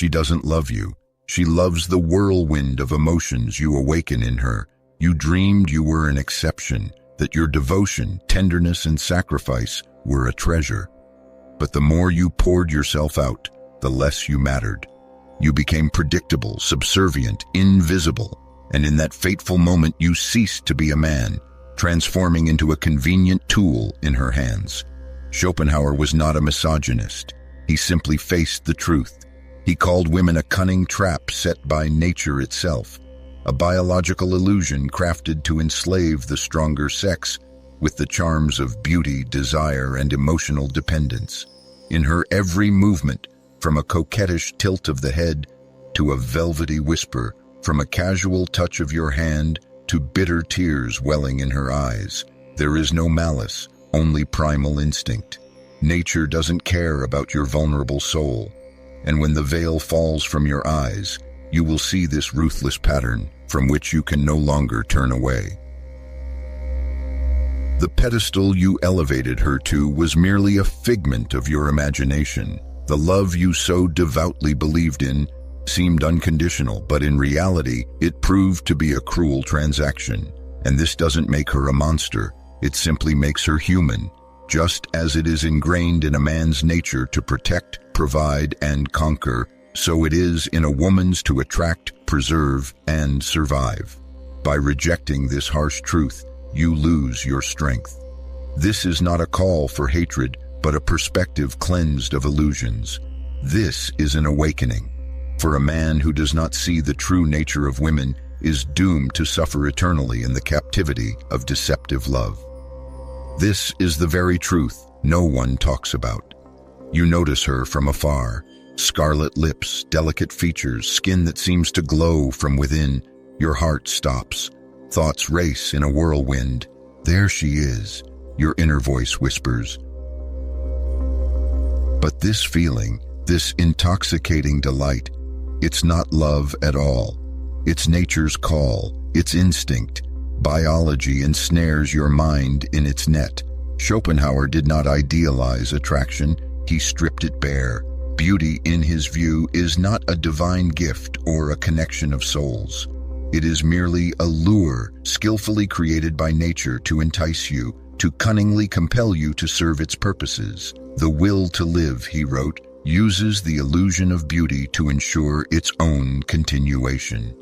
She doesn't love you. She loves the whirlwind of emotions you awaken in her. You dreamed you were an exception, that your devotion, tenderness, and sacrifice were a treasure. But the more you poured yourself out, the less you mattered. You became predictable, subservient, invisible, and in that fateful moment you ceased to be a man, transforming into a convenient tool in her hands. Schopenhauer was not a misogynist. He simply faced the truth. He called women a cunning trap set by nature itself, a biological illusion crafted to enslave the stronger sex with the charms of beauty, desire, and emotional dependence. In her every movement, from a coquettish tilt of the head to a velvety whisper, from a casual touch of your hand to bitter tears welling in her eyes, there is no malice, only primal instinct. Nature doesn't care about your vulnerable soul. And when the veil falls from your eyes, you will see this ruthless pattern from which you can no longer turn away. The pedestal you elevated her to was merely a figment of your imagination. The love you so devoutly believed in seemed unconditional, but in reality, it proved to be a cruel transaction. And this doesn't make her a monster, it simply makes her human, just as it is ingrained in a man's nature to protect, provide, and conquer, so it is in a woman's to attract, preserve, and survive. By rejecting this harsh truth, you lose your strength. This is not a call for hatred, but a perspective cleansed of illusions. This is an awakening. For a man who does not see the true nature of women is doomed to suffer eternally in the captivity of deceptive love. This is the very truth no one talks about. You notice her from afar, scarlet lips, delicate features, skin that seems to glow from within. Your heart stops. Thoughts race in a whirlwind. There she is, your inner voice whispers. But this feeling, this intoxicating delight, it's not love at all. It's nature's call, it's instinct. Biology ensnares your mind in its net. Schopenhauer did not idealize attraction, he stripped it bare. Beauty, in his view, is not a divine gift or a connection of souls. It is merely a lure skillfully created by nature to entice you, to cunningly compel you to serve its purposes. The will to live, he wrote, uses the illusion of beauty to ensure its own continuation.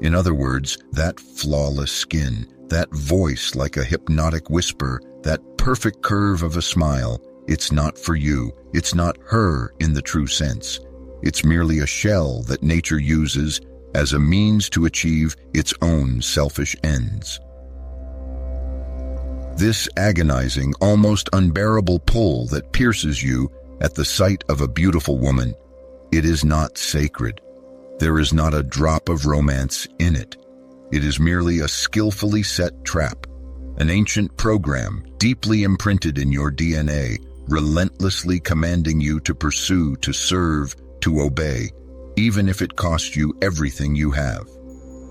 In other words, that flawless skin, that voice like a hypnotic whisper, that perfect curve of a smile, it's not for you, it's not her in the true sense. It's merely a shell that nature uses as a means to achieve its own selfish ends. This agonizing, almost unbearable pull that pierces you at the sight of a beautiful woman, it is not sacred. There is not a drop of romance in it. It is merely a skillfully set trap, an ancient program deeply imprinted in your DNA, relentlessly commanding you to pursue, to serve, to obey, even if it costs you everything you have.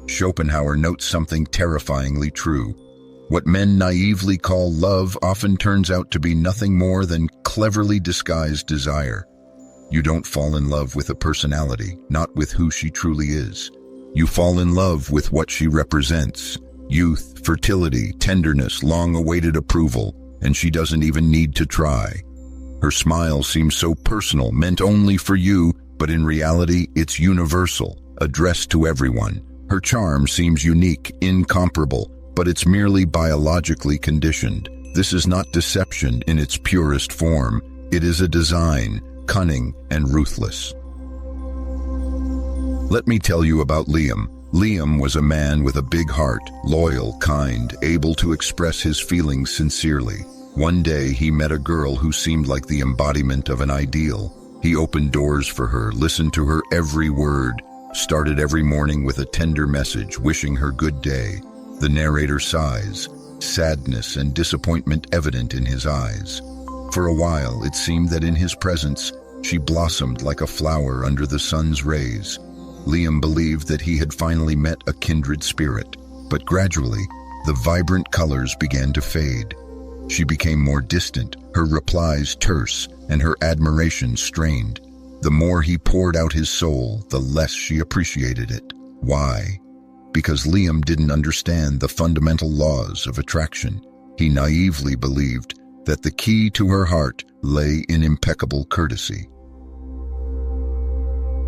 Schopenhauer notes something terrifyingly true. What men naively call love often turns out to be nothing more than cleverly disguised desire. You don't fall in love with a personality, not with who she truly is. You fall in love with what she represents: youth, fertility, tenderness, long-awaited approval, and she doesn't even need to try. Her smile seems so personal, meant only for you, but in reality, it's universal, addressed to everyone. Her charm seems unique, incomparable, but it's merely biologically conditioned. This is not deception in its purest form. It is a design, cunning and ruthless. Let me tell you about Liam. Liam was a man with a big heart, loyal, kind, able to express his feelings sincerely. One day he met a girl who seemed like the embodiment of an ideal. He opened doors for her, listened to her every word, started every morning with a tender message, wishing her good day. The narrator sighs, sadness and disappointment evident in his eyes. For a while, it seemed that in his presence, she blossomed like a flower under the sun's rays. Liam believed that he had finally met a kindred spirit, but gradually, the vibrant colors began to fade. She became more distant, her replies terse, and her admiration strained. The more he poured out his soul, the less she appreciated it. Why? Because Liam didn't understand the fundamental laws of attraction. He naively believed that the key to her heart lay in impeccable courtesy.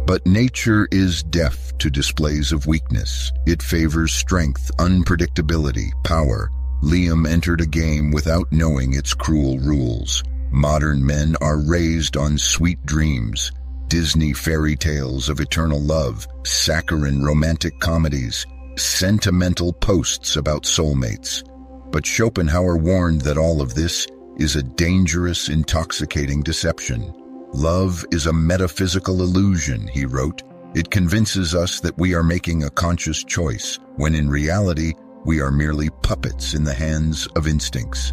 But nature is deaf to displays of weakness. It favors strength, unpredictability, power. Liam entered a game without knowing its cruel rules. Modern men are raised on sweet dreams, Disney fairy tales of eternal love, saccharine romantic comedies, sentimental posts about soulmates. But Schopenhauer warned that all of this is a dangerous, intoxicating deception. Love is a metaphysical illusion, he wrote. It convinces us that we are making a conscious choice, when in reality, we are merely puppets in the hands of instincts.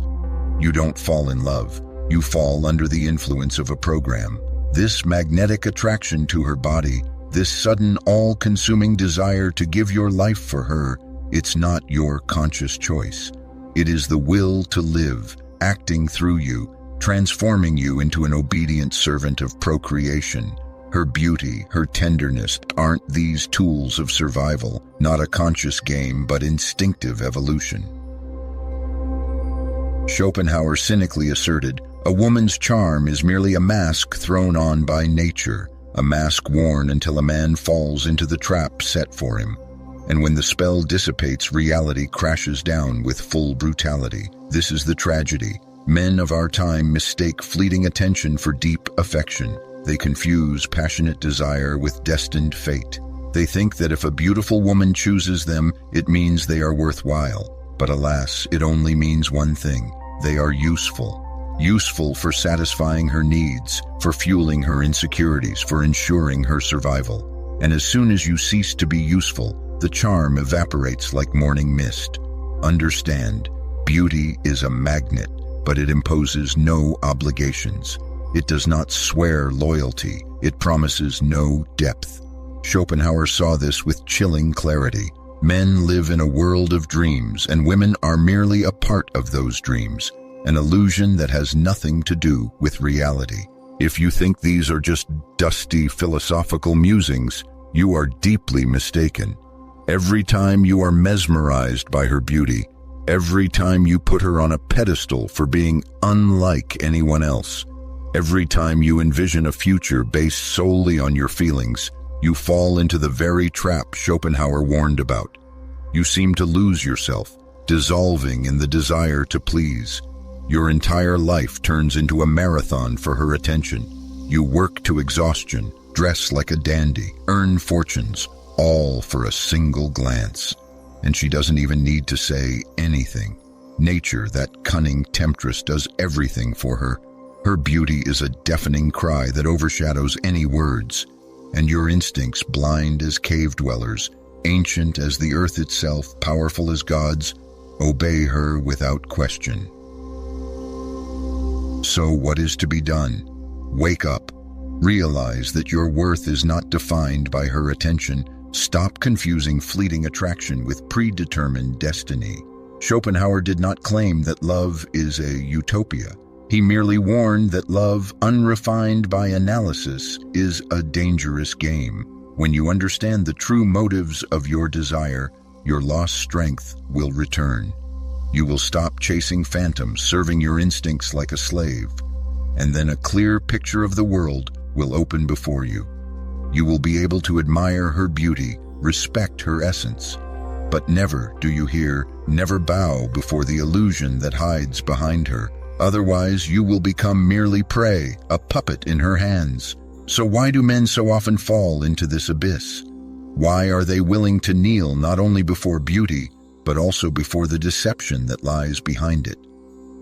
You don't fall in love. You fall under the influence of a program. This magnetic attraction to her body, this sudden all-consuming desire to give your life for her, it's not your conscious choice. It is the will to live, acting through you, transforming you into an obedient servant of procreation. Her beauty, her tenderness aren't these tools of survival, not a conscious game, but instinctive evolution. Schopenhauer cynically asserted, a woman's charm is merely a mask thrown on by nature, a mask worn until a man falls into the trap set for him. And when the spell dissipates, reality crashes down with full brutality. This is the tragedy. Men of our time mistake fleeting attention for deep affection. They confuse passionate desire with destined fate. They think that if a beautiful woman chooses them, it means they are worthwhile. But alas, it only means one thing. They are useful. Useful for satisfying her needs, for fueling her insecurities, for ensuring her survival. And as soon as you cease to be useful, the charm evaporates like morning mist. Understand, beauty is a magnet, but it imposes no obligations. It does not swear loyalty. It promises no depth. Schopenhauer saw this with chilling clarity. Men live in a world of dreams, and women are merely a part of those dreams, an illusion that has nothing to do with reality. If you think these are just dusty philosophical musings, you are deeply mistaken. Every time you are mesmerized by her beauty, every time you put her on a pedestal for being unlike anyone else, every time you envision a future based solely on your feelings, you fall into the very trap Schopenhauer warned about. You seem to lose yourself, dissolving in the desire to please. Your entire life turns into a marathon for her attention. You work to exhaustion, dress like a dandy, earn fortunes, all for a single glance. And she doesn't even need to say anything. Nature, that cunning temptress, does everything for her. Her beauty is a deafening cry that overshadows any words. And your instincts, blind as cave dwellers, ancient as the earth itself, powerful as gods, obey her without question. So what is to be done? Wake up. Realize that your worth is not defined by her attention. Stop confusing fleeting attraction with predetermined destiny. Schopenhauer did not claim that love is a utopia. He merely warned that love, unrefined by analysis, is a dangerous game. When you understand the true motives of your desire, your lost strength will return. You will stop chasing phantoms, serving your instincts like a slave. And then a clear picture of the world will open before you. You will be able to admire her beauty, respect her essence. But never, do you hear, never bow before the illusion that hides behind her. Otherwise, you will become merely prey, a puppet in her hands. So why do men so often fall into this abyss? Why are they willing to kneel not only before beauty, but also before the deception that lies behind it?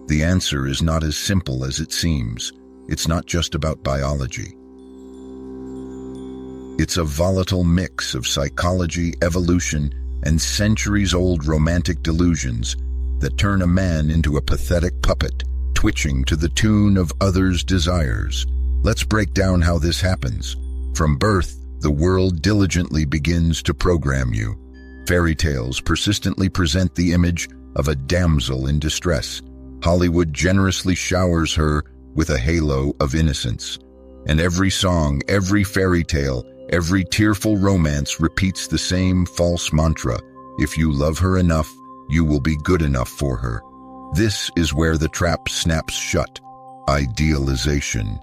The answer is not as simple as it seems. It's not just about biology. It's a volatile mix of psychology, evolution, and centuries-old romantic delusions that turn a man into a pathetic puppet, twitching to the tune of others' desires. Let's break down how this happens. From birth, the world diligently begins to program you. Fairy tales persistently present the image of a damsel in distress. Hollywood generously showers her with a halo of innocence. And every song, every fairy tale, every tearful romance repeats the same false mantra: if you love her enough, you will be good enough for her. This is where the trap snaps shut. Idealization.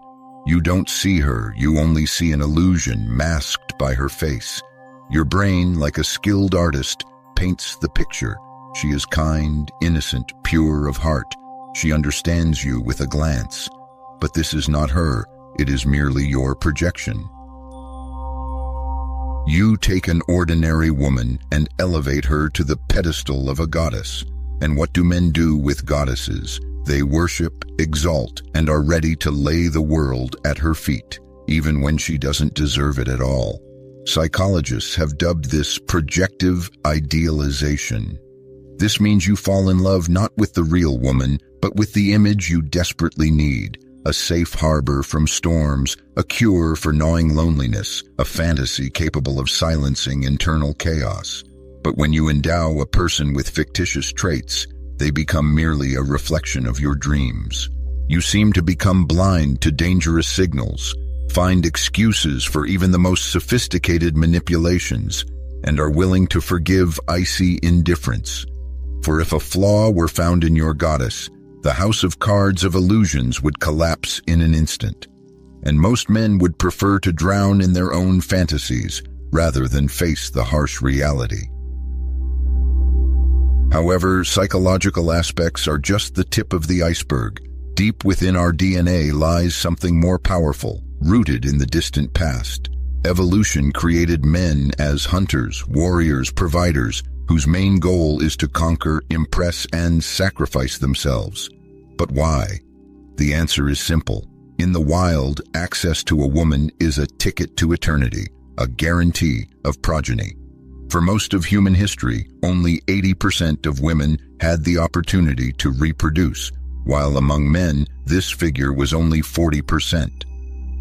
You don't see her, you only see an illusion masked by her face. Your brain, like a skilled artist, paints the picture. She is kind, innocent, pure of heart. She understands you with a glance. But this is not her, it is merely your projection. You take an ordinary woman and elevate her to the pedestal of a goddess. And what do men do with goddesses? They worship, exalt, and are ready to lay the world at her feet, even when she doesn't deserve it at all. Psychologists have dubbed this projective idealization. This means you fall in love not with the real woman, but with the image you desperately need. A safe harbor from storms, a cure for gnawing loneliness, a fantasy capable of silencing internal chaos. But when you endow a person with fictitious traits, they become merely a reflection of your dreams. You seem to become blind to dangerous signals, find excuses for even the most sophisticated manipulations, and are willing to forgive icy indifference. For if a flaw were found in your goddess, the house of cards of illusions would collapse in an instant. And most men would prefer to drown in their own fantasies rather than face the harsh reality. However, psychological aspects are just the tip of the iceberg. Deep within our DNA lies something more powerful, rooted in the distant past. Evolution created men as hunters, warriors, providers, whose main goal is to conquer, impress, and sacrifice themselves. But why? The answer is simple. In the wild, access to a woman is a ticket to eternity, a guarantee of progeny. For most of human history, only 80% of women had the opportunity to reproduce, while among men, this figure was only 40%.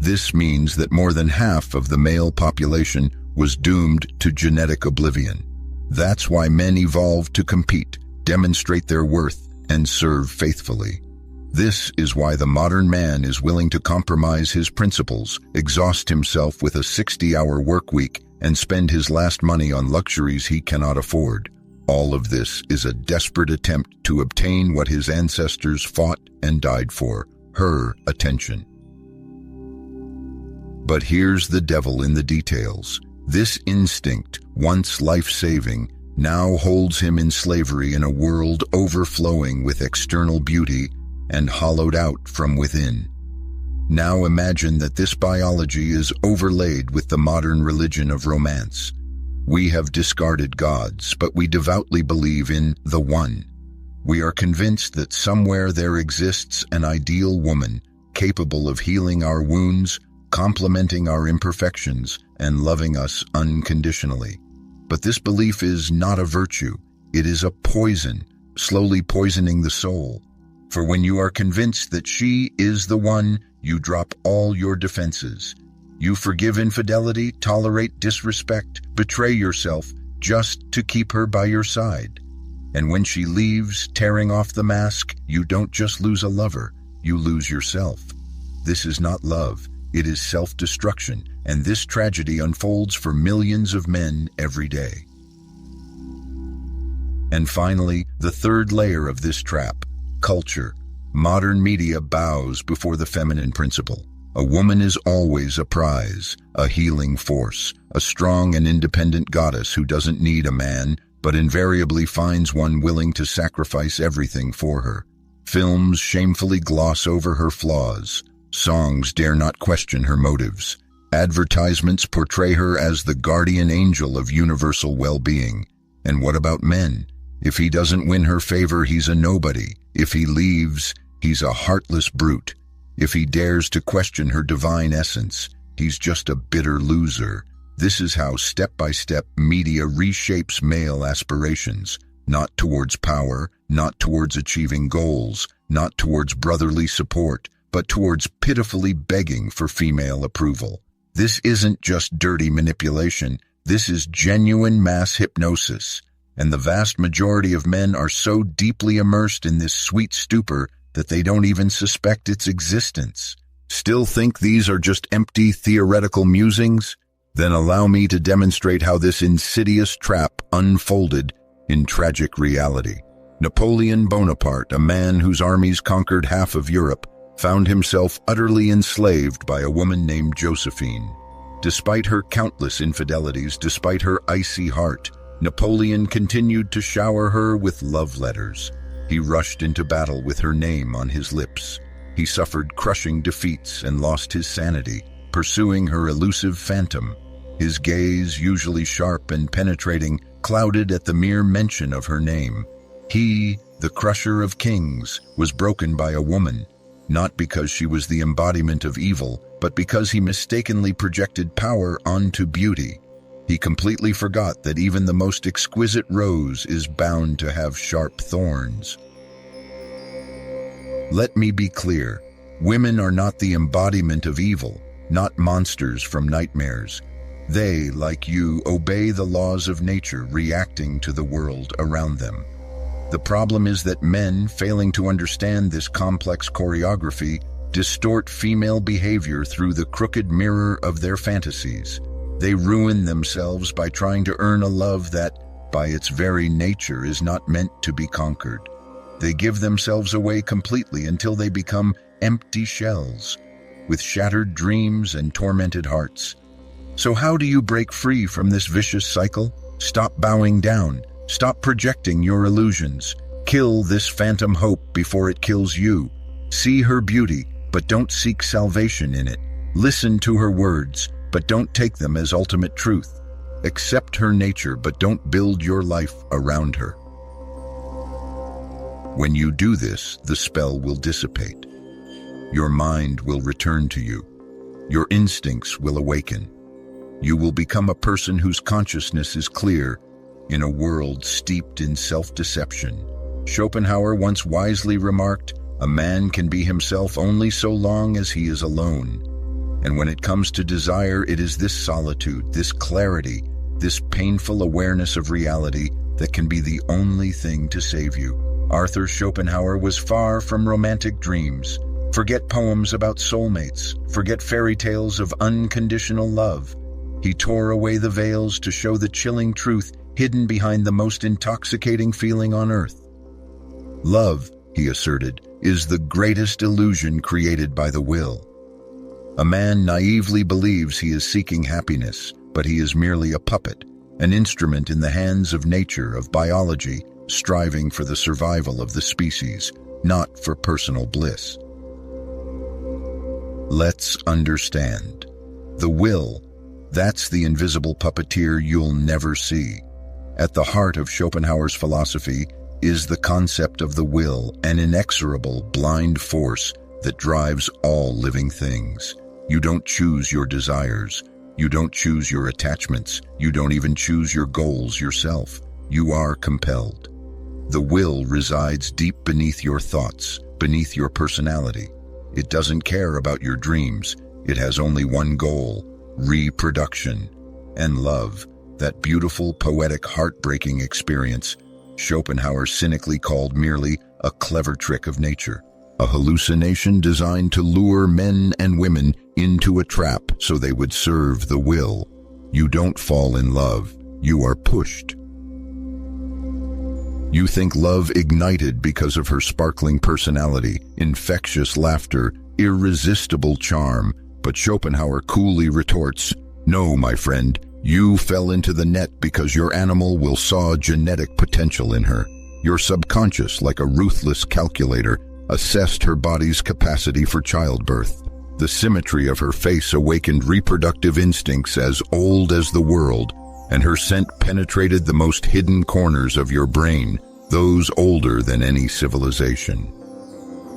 This means that more than half of the male population was doomed to genetic oblivion. That's why men evolved to compete, demonstrate their worth, and serve faithfully. This is why the modern man is willing to compromise his principles, exhaust himself with a 60-hour work week, and spend his last money on luxuries he cannot afford. All of this is a desperate attempt to obtain what his ancestors fought and died for: her attention. But here's the devil in the details. This instinct, once life-saving, now holds him in slavery in a world overflowing with external beauty and hollowed out from within. Now imagine that this biology is overlaid with the modern religion of romance. We have discarded gods, but we devoutly believe in the One. We are convinced that somewhere there exists an ideal woman, capable of healing our wounds, complementing our imperfections, and loving us unconditionally. But this belief is not a virtue. It is a poison, slowly poisoning the soul. For when you are convinced that she is the one, you drop all your defenses. You forgive infidelity, tolerate disrespect, betray yourself just to keep her by your side. And when she leaves, tearing off the mask, you don't just lose a lover, you lose yourself. This is not love. It is self-destruction, and this tragedy unfolds for millions of men every day. And finally, the third layer of this trap: culture. Modern media bows before the feminine principle. A woman is always a prize, a healing force, a strong and independent goddess who doesn't need a man, but invariably finds one willing to sacrifice everything for her. Films shamefully gloss over her flaws. Songs dare not question her motives. Advertisements portray her as the guardian angel of universal well-being. And what about men? If he doesn't win her favor, he's a nobody. If he leaves, he's a heartless brute. If he dares to question her divine essence, he's just a bitter loser. This is how step-by-step media reshapes male aspirations, not towards power, not towards achieving goals, not towards brotherly support, but towards pitifully begging for female approval. This isn't just dirty manipulation, this is genuine mass hypnosis. And the vast majority of men are so deeply immersed in this sweet stupor that they don't even suspect its existence. Still think these are just empty theoretical musings? Then allow me to demonstrate how this insidious trap unfolded in tragic reality. Napoleon Bonaparte, a man whose armies conquered half of Europe, found himself utterly enslaved by a woman named Josephine. Despite her countless infidelities, despite her icy heart, Napoleon continued to shower her with love letters. He rushed into battle with her name on his lips. He suffered crushing defeats and lost his sanity, pursuing her elusive phantom. His gaze, usually sharp and penetrating, clouded at the mere mention of her name. He, the crusher of kings, was broken by a woman, not because she was the embodiment of evil, but because he mistakenly projected power onto beauty. He completely forgot that even the most exquisite rose is bound to have sharp thorns. Let me be clear. Women are not the embodiment of evil, not monsters from nightmares. They, like you, obey the laws of nature, reacting to the world around them. The problem is that men, failing to understand this complex choreography, distort female behavior through the crooked mirror of their fantasies. They ruin themselves by trying to earn a love that, by its very nature, is not meant to be conquered. They give themselves away completely until they become empty shells, with shattered dreams and tormented hearts. So how do you break free from this vicious cycle? Stop bowing down. Stop projecting your illusions. Kill this phantom hope before it kills you. See her beauty, but don't seek salvation in it. Listen to her words, but don't take them as ultimate truth. Accept her nature, but don't build your life around her. When you do this, the spell will dissipate. Your mind will return to you. Your instincts will awaken. You will become a person whose consciousness is clear in a world steeped in self-deception. Schopenhauer once wisely remarked, "A man can be himself only so long as he is alone." And when it comes to desire, it is this solitude, this clarity, this painful awareness of reality that can be the only thing to save you. Arthur Schopenhauer was far from romantic dreams. Forget poems about soulmates. Forget fairy tales of unconditional love. He tore away the veils to show the chilling truth hidden behind the most intoxicating feeling on earth. Love, he asserted, is the greatest illusion created by the will. A man naively believes he is seeking happiness, but he is merely a puppet, an instrument in the hands of nature, of biology, striving for the survival of the species, not for personal bliss. Let's understand. The will, that's the invisible puppeteer you'll never see. At the heart of Schopenhauer's philosophy is the concept of the will, an inexorable, blind force that drives all living things. You don't choose your desires. You don't choose your attachments. You don't even choose your goals yourself. You are compelled. The will resides deep beneath your thoughts, beneath your personality. It doesn't care about your dreams. It has only one goal: reproduction. And love, that beautiful, poetic, heartbreaking experience, Schopenhauer cynically called merely a clever trick of nature, a hallucination designed to lure men and women into a trap so they would serve the will. You don't fall in love, you are pushed. You think love ignited because of her sparkling personality, infectious laughter, irresistible charm, but Schopenhauer coolly retorts, "No, my friend, you fell into the net because your animal will saw genetic potential in her. Your subconscious, like a ruthless calculator, assessed her body's capacity for childbirth. The symmetry of her face awakened reproductive instincts as old as the world, and her scent penetrated the most hidden corners of your brain, those older than any civilization."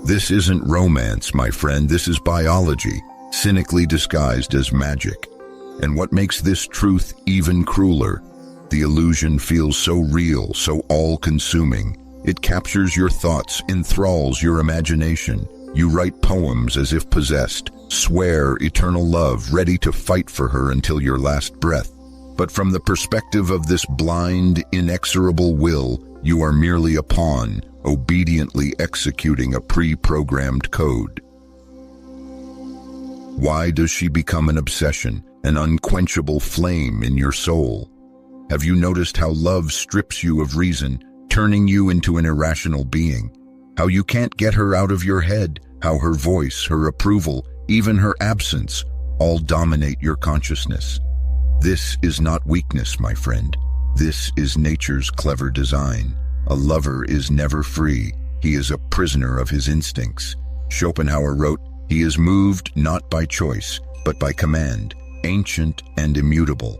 This isn't romance, my friend, this is biology, cynically disguised as magic. And what makes this truth even crueler? The illusion feels so real, so all-consuming. It captures your thoughts, enthralls your imagination. You write poems as if possessed, swear eternal love, ready to fight for her until your last breath. But from the perspective of this blind, inexorable will, you are merely a pawn, obediently executing a pre-programmed code. Why does she become an obsession, an unquenchable flame in your soul? Have you noticed how love strips you of reason, turning you into an irrational being? How you can't get her out of your head, how her voice, her approval, even her absence, all dominate your consciousness. This is not weakness, my friend. This is nature's clever design. A lover is never free. He is a prisoner of his instincts. Schopenhauer wrote, "He is moved not by choice, but by command, ancient and immutable."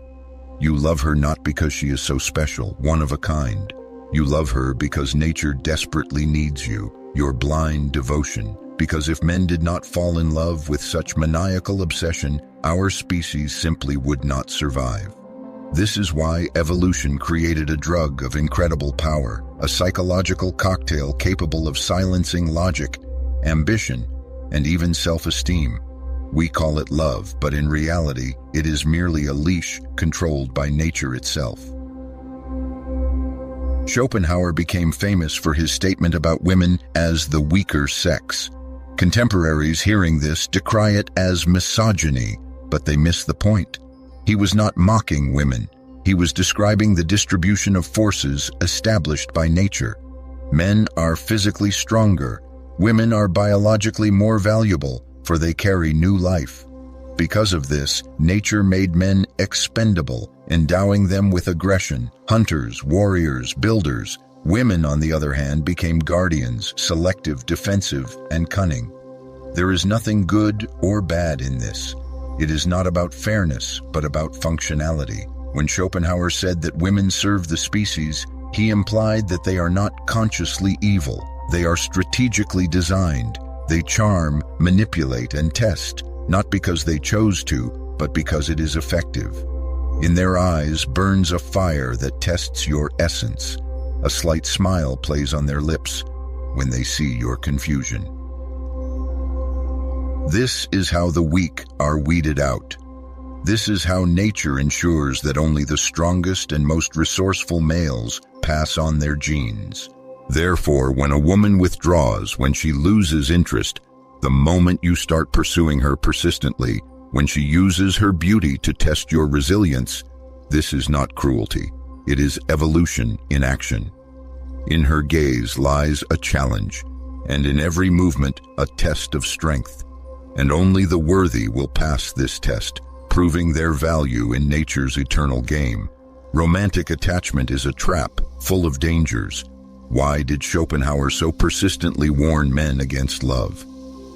You love her not because she is so special, one of a kind. You love her because nature desperately needs you, your blind devotion. Because if men did not fall in love with such maniacal obsession, our species simply would not survive. This is why evolution created a drug of incredible power, a psychological cocktail capable of silencing logic, ambition, and even self-esteem. We call it love, but in reality, it is merely a leash controlled by nature itself. Schopenhauer became famous for his statement about women as the weaker sex. Contemporaries hearing this decry it as misogyny, but they miss the point. He was not mocking women. He was describing the distribution of forces established by nature. Men are physically stronger. Women are biologically more valuable, for they carry new life. Because of this, nature made men expendable, endowing them with aggression, hunters, warriors, builders. Women, on the other hand, became guardians, selective, defensive, and cunning. There is nothing good or bad in this. It is not about fairness, but about functionality. When Schopenhauer said that women serve the species, he implied that they are not consciously evil. They are strategically designed. They charm, manipulate, and test, not because they chose to, but because it is effective. In their eyes burns a fire that tests your essence. A slight smile plays on their lips when they see your confusion. This is how the weak are weeded out. This is how nature ensures that only the strongest and most resourceful males pass on their genes. Therefore, when a woman withdraws, when she loses interest, the moment you start pursuing her persistently, when she uses her beauty to test your resilience, this is not cruelty. It is evolution in action. In her gaze lies a challenge, and in every movement a test of strength. And only the worthy will pass this test, proving their value in nature's eternal game. Romantic attachment is a trap, full of dangers. Why did Schopenhauer so persistently warn men against love?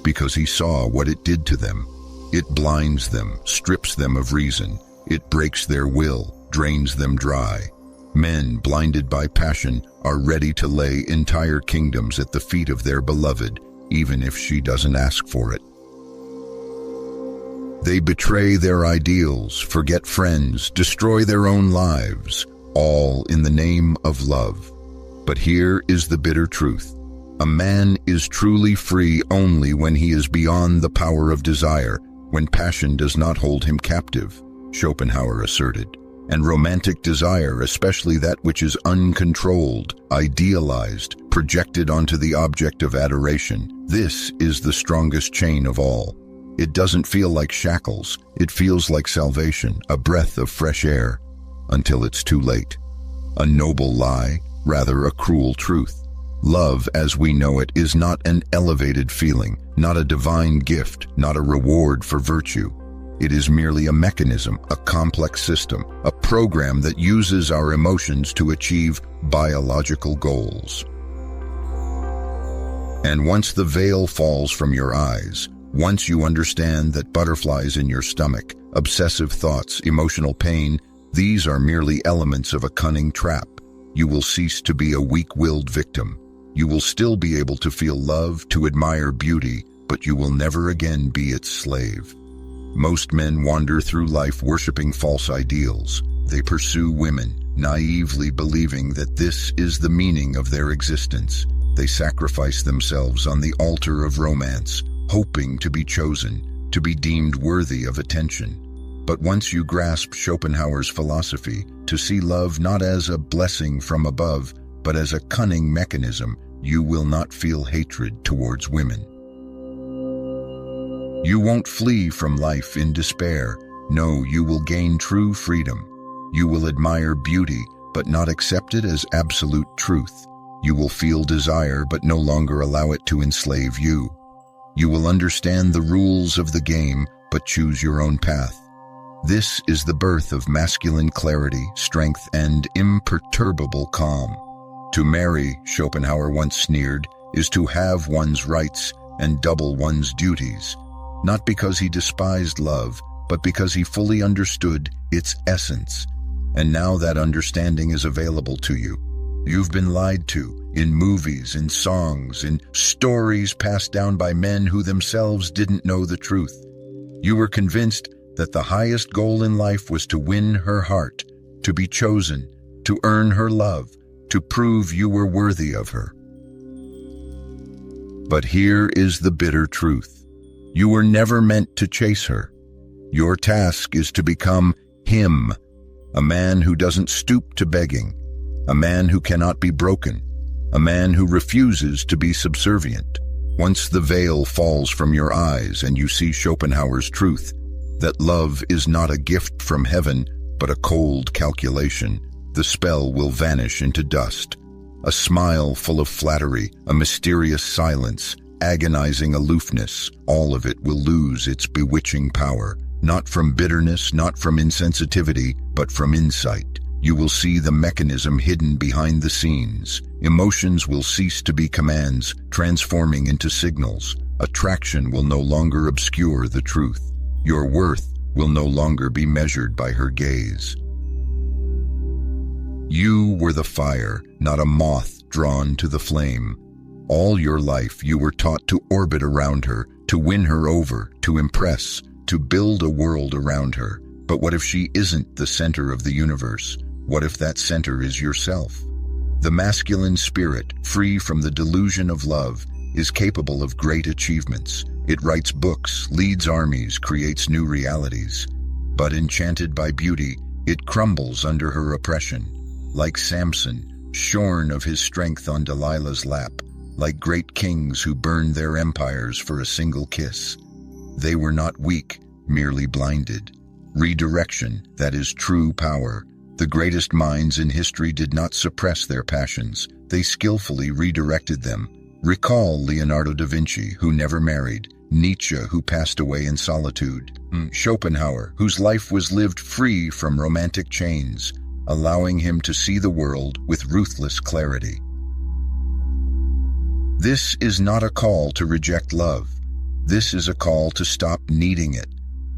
Because he saw what it did to them. It blinds them, strips them of reason. It breaks their will, drains them dry. Men, blinded by passion, are ready to lay entire kingdoms at the feet of their beloved, even if she doesn't ask for it. They betray their ideals, forget friends, destroy their own lives, all in the name of love. But here is the bitter truth. A man is truly free only when he is beyond the power of desire, when passion does not hold him captive, Schopenhauer asserted. And romantic desire, especially that which is uncontrolled, idealized, projected onto the object of adoration, this is the strongest chain of all. It doesn't feel like shackles. It feels like salvation, a breath of fresh air, until it's too late. A noble lie, rather a cruel truth. Love, as we know it, is not an elevated feeling, not a divine gift, not a reward for virtue. It is merely a mechanism, a complex system, a program that uses our emotions to achieve biological goals. And once the veil falls from your eyes, once you understand that butterflies in your stomach, obsessive thoughts, emotional pain, these are merely elements of a cunning trap, you will cease to be a weak-willed victim. You will still be able to feel love, to admire beauty, but you will never again be its slave. Most men wander through life worshiping false ideals. They pursue women, naively believing that this is the meaning of their existence. They sacrifice themselves on the altar of romance, hoping to be chosen, to be deemed worthy of attention. But once you grasp Schopenhauer's philosophy, to see love not as a blessing from above, but as a cunning mechanism, you will not feel hatred towards women. You won't flee from life in despair. No, you will gain true freedom. You will admire beauty, but not accept it as absolute truth. You will feel desire, but no longer allow it to enslave you. You will understand the rules of the game, but choose your own path. This is the birth of masculine clarity, strength, and imperturbable calm. To marry, Schopenhauer once sneered, is to have one's rights and double one's duties, not because he despised love, but because he fully understood its essence. And now that understanding is available to you. You've been lied to in movies, in songs, in stories passed down by men who themselves didn't know the truth. You were convinced that the highest goal in life was to win her heart, to be chosen, to earn her love, to prove you were worthy of her. But here is the bitter truth. You were never meant to chase her. Your task is to become him, a man who doesn't stoop to begging, a man who cannot be broken, a man who refuses to be subservient. Once the veil falls from your eyes and you see Schopenhauer's truth, that love is not a gift from heaven, but a cold calculation, the spell will vanish into dust. A smile full of flattery, a mysterious silence, agonizing aloofness, all of it will lose its bewitching power, not from bitterness, not from insensitivity, but from insight. You will see the mechanism hidden behind the scenes. Emotions will cease to be commands, transforming into signals. Attraction will no longer obscure the truth. Your worth will no longer be measured by her gaze. You were the fire, not a moth drawn to the flame. All your life you were taught to orbit around her, to win her over, to impress, to build a world around her. But what if she isn't the center of the universe? What if that center is yourself? The masculine spirit, free from the delusion of love, is capable of great achievements. It writes books, leads armies, creates new realities. But enchanted by beauty, it crumbles under her oppression. Like Samson, shorn of his strength on Delilah's lap, like great kings who burned their empires for a single kiss. They were not weak, merely blinded. Redirection, that is true power. The greatest minds in history did not suppress their passions. They skillfully redirected them. Recall Leonardo da Vinci, who never married, Nietzsche, who passed away in solitude, Schopenhauer, whose life was lived free from romantic chains, allowing him to see the world with ruthless clarity. This is not a call to reject love. This is a call to stop needing it.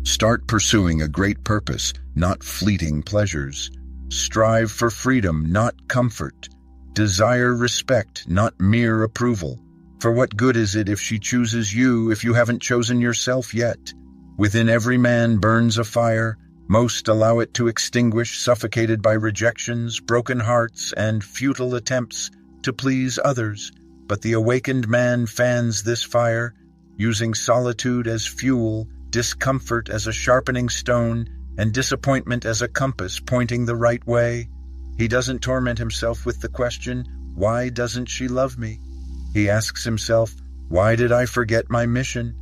Start pursuing a great purpose, not fleeting pleasures. Strive for freedom, not comfort. Desire respect, not mere approval. For what good is it if she chooses you if you haven't chosen yourself yet? Within every man burns a fire. Most allow it to extinguish, suffocated by rejections, broken hearts, and futile attempts to please others. But the awakened man fans this fire, using solitude as fuel, discomfort as a sharpening stone, and disappointment as a compass pointing the right way. He doesn't torment himself with the question, why doesn't she love me? He asks himself, why did I forget my mission?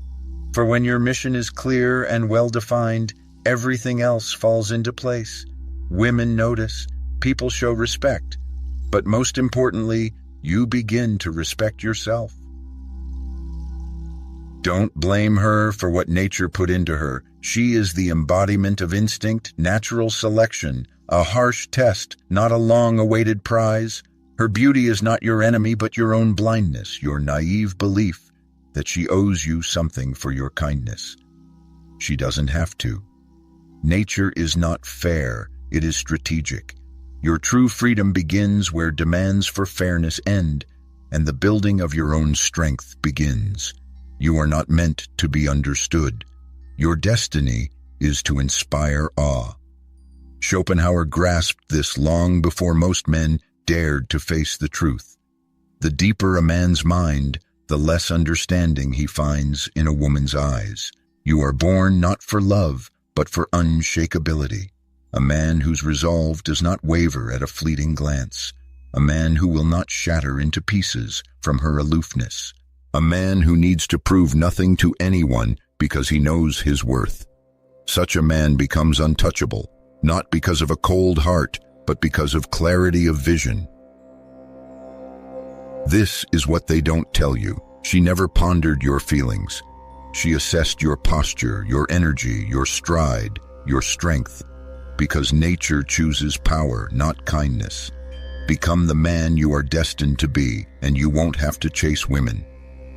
For when your mission is clear and well-defined, everything else falls into place. Women notice, people show respect, but most importantly, you begin to respect yourself. Don't blame her for what nature put into her. She is the embodiment of instinct, natural selection, a harsh test, not a long-awaited prize. Her beauty is not your enemy, but your own blindness, your naive belief that she owes you something for your kindness. She doesn't have to. Nature is not fair, it is strategic. Your true freedom begins where demands for fairness end, and the building of your own strength begins. You are not meant to be understood. Your destiny is to inspire awe. Schopenhauer grasped this long before most men dared to face the truth. The deeper a man's mind, the less understanding he finds in a woman's eyes. You are born not for love, but for unshakability. A man whose resolve does not waver at a fleeting glance. A man who will not shatter into pieces from her aloofness. A man who needs to prove nothing to anyone because he knows his worth. Such a man becomes untouchable, not because of a cold heart, but because of clarity of vision. This is what they don't tell you. She never pondered your feelings. She assessed your posture, your energy, your stride, your strength, because nature chooses power, not kindness. Become the man you are destined to be, and you won't have to chase women.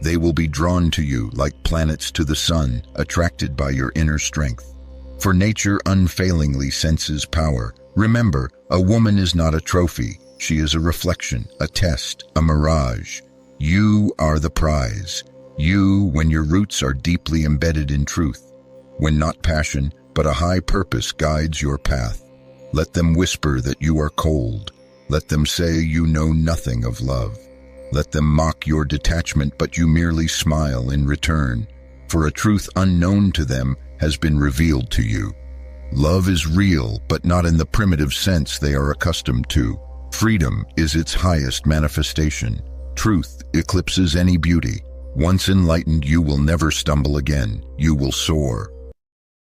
They will be drawn to you like planets to the sun, attracted by your inner strength. For nature unfailingly senses power. Remember, a woman is not a trophy. She is a reflection, a test, a mirage. You are the prize. You, when your roots are deeply embedded in truth, when not passion, but a high purpose guides your path. Let them whisper that you are cold. Let them say you know nothing of love. Let them mock your detachment, but you merely smile in return, for a truth unknown to them has been revealed to you. Love is real, but not in the primitive sense they are accustomed to. Freedom is its highest manifestation. Truth eclipses any beauty. Once enlightened, you will never stumble again. You will soar.